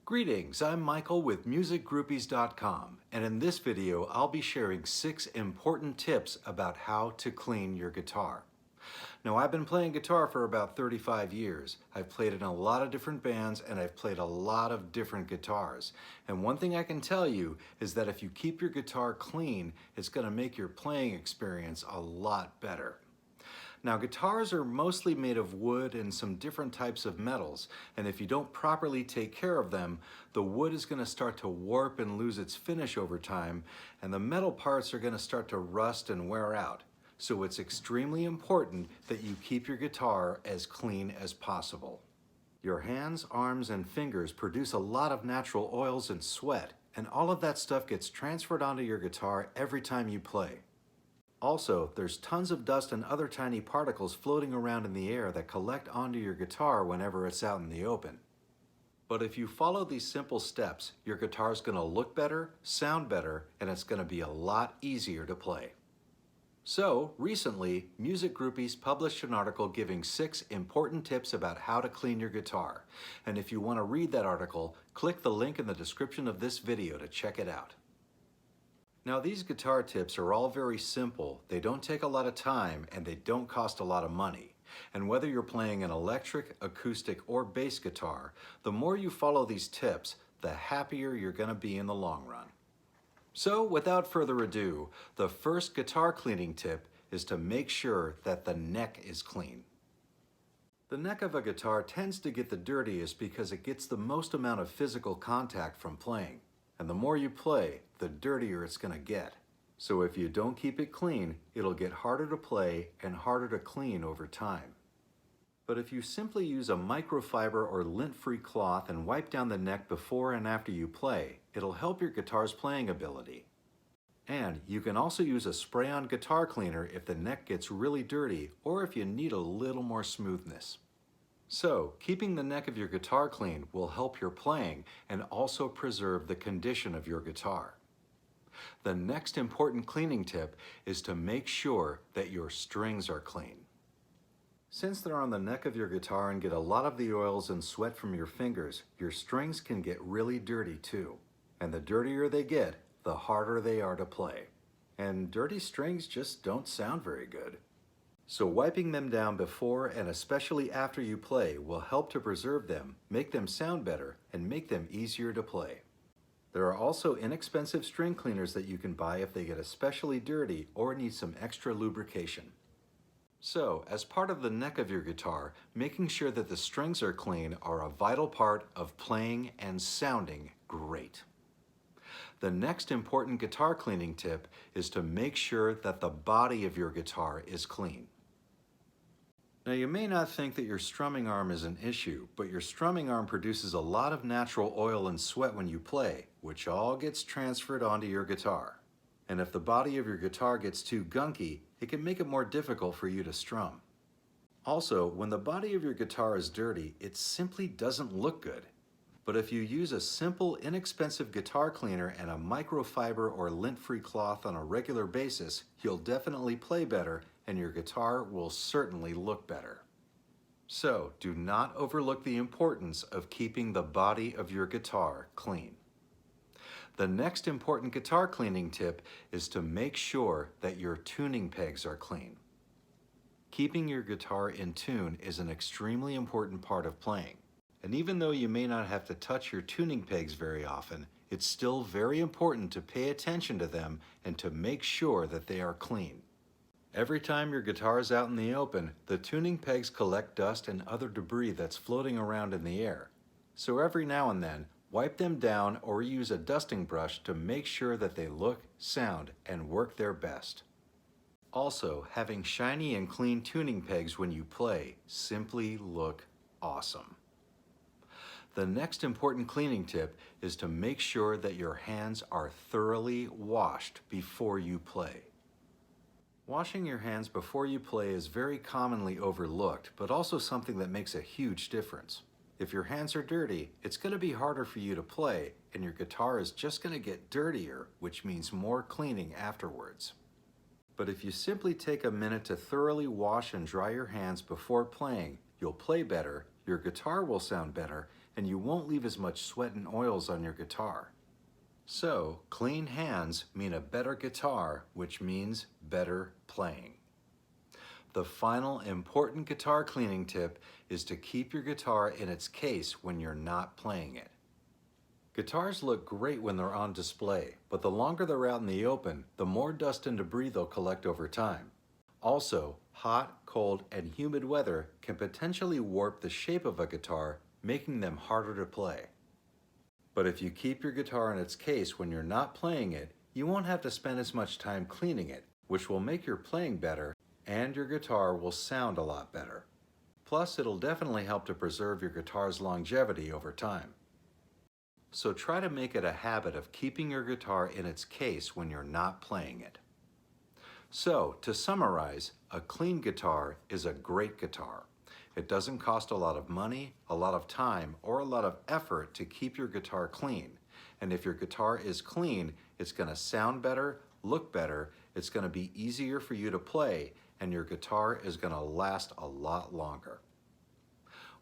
Greetings, I'm Michael with MusicGroupies.com, and in this video I'll be sharing 6 important tips about how to clean your guitar. Now, I've been playing guitar for about 35 years. I've played in a lot of different bands and I've played a lot of different guitars. And one thing I can tell you is that if you keep your guitar clean, it's going to make your playing experience a lot better. Now, guitars are mostly made of wood and some different types of metals, and if you don't properly take care of them, the wood is going to start to warp and lose its finish over time, and the metal parts are going to start to rust and wear out. So it's extremely important that you keep your guitar as clean as possible. Your hands, arms, and fingers produce a lot of natural oils and sweat, and all of that stuff gets transferred onto your guitar every time you play. Also, there's tons of dust and other tiny particles floating around in the air that collect onto your guitar whenever it's out in the open. But if you follow these simple steps, your guitar's going to look better, sound better, and it's going to be a lot easier to play. So, recently, Music Groupies published an article giving 6 important tips about how to clean your guitar. And if you want to read that article, click the link in the description of this video to check it out. Now, these guitar tips are all very simple, they don't take a lot of time, and they don't cost a lot of money. And whether you're playing an electric, acoustic, or bass guitar, the more you follow these tips, the happier you're going to be in the long run. So, without further ado, the first guitar cleaning tip is to make sure that the neck is clean. The neck of a guitar tends to get the dirtiest because it gets the most amount of physical contact from playing. And the more you play, the dirtier it's going to get. So if you don't keep it clean, it'll get harder to play and harder to clean over time. But if you simply use a microfiber or lint-free cloth and wipe down the neck before and after you play, it'll help your guitar's playing ability. And you can also use a spray-on guitar cleaner if the neck gets really dirty or if you need a little more smoothness. So, keeping the neck of your guitar clean will help your playing and also preserve the condition of your guitar. The next important cleaning tip is to make sure that your strings are clean. Since they're on the neck of your guitar and get a lot of the oils and sweat from your fingers, your strings can get really dirty too. And the dirtier they get, the harder they are to play. And dirty strings just don't sound very good. So wiping them down before and especially after you play will help to preserve them, make them sound better, and make them easier to play. There are also inexpensive string cleaners that you can buy if they get especially dirty or need some extra lubrication. So, as part of the neck of your guitar, making sure that the strings are clean are a vital part of playing and sounding great. The next important guitar cleaning tip is to make sure that the body of your guitar is clean. Now, you may not think that your strumming arm is an issue, but your strumming arm produces a lot of natural oil and sweat when you play, which all gets transferred onto your guitar. And if the body of your guitar gets too gunky, it can make it more difficult for you to strum. Also, when the body of your guitar is dirty, it simply doesn't look good. But if you use a simple, inexpensive guitar cleaner and a microfiber or lint-free cloth on a regular basis, you'll definitely play better and your guitar will certainly look better. So, do not overlook the importance of keeping the body of your guitar clean. The next important guitar cleaning tip is to make sure that your tuning pegs are clean. Keeping your guitar in tune is an extremely important part of playing. And even though you may not have to touch your tuning pegs very often, it's still very important to pay attention to them and to make sure that they are clean. Every time your guitar is out in the open, the tuning pegs collect dust and other debris that's floating around in the air. So every now and then, wipe them down or use a dusting brush to make sure that they look, sound, and work their best. Also, having shiny and clean tuning pegs when you play simply look awesome. The next important cleaning tip is to make sure that your hands are thoroughly washed before you play. Washing your hands before you play is very commonly overlooked, but also something that makes a huge difference. If your hands are dirty, it's going to be harder for you to play, and your guitar is just going to get dirtier, which means more cleaning afterwards. But if you simply take a minute to thoroughly wash and dry your hands before playing, you'll play better, your guitar will sound better, and you won't leave as much sweat and oils on your guitar. So, clean hands mean a better guitar, which means better playing. The final important guitar cleaning tip is to keep your guitar in its case when you're not playing it. Guitars look great when they're on display, but the longer they're out in the open, the more dust and debris they'll collect over time. Also, hot, cold, and humid weather can potentially warp the shape of a guitar, making them harder to play. But if you keep your guitar in its case when you're not playing it, you won't have to spend as much time cleaning it, which will make your playing better and your guitar will sound a lot better. Plus, it'll definitely help to preserve your guitar's longevity over time. So try to make it a habit of keeping your guitar in its case when you're not playing it. So, to summarize, a clean guitar is a great guitar. It doesn't cost a lot of money, a lot of time, or a lot of effort to keep your guitar clean. And if your guitar is clean, it's going to sound better, look better, it's going to be easier for you to play, and your guitar is going to last a lot longer.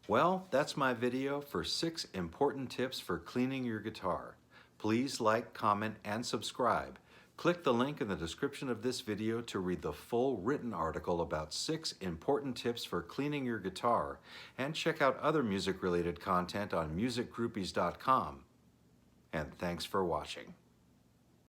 Well, that's my video for 6 important tips for cleaning your guitar. Please like, comment, and subscribe. Click the link in the description of this video to read the full written article about 6 important tips for cleaning your guitar, and check out other music-related content on musicgroupies.com. And thanks for watching.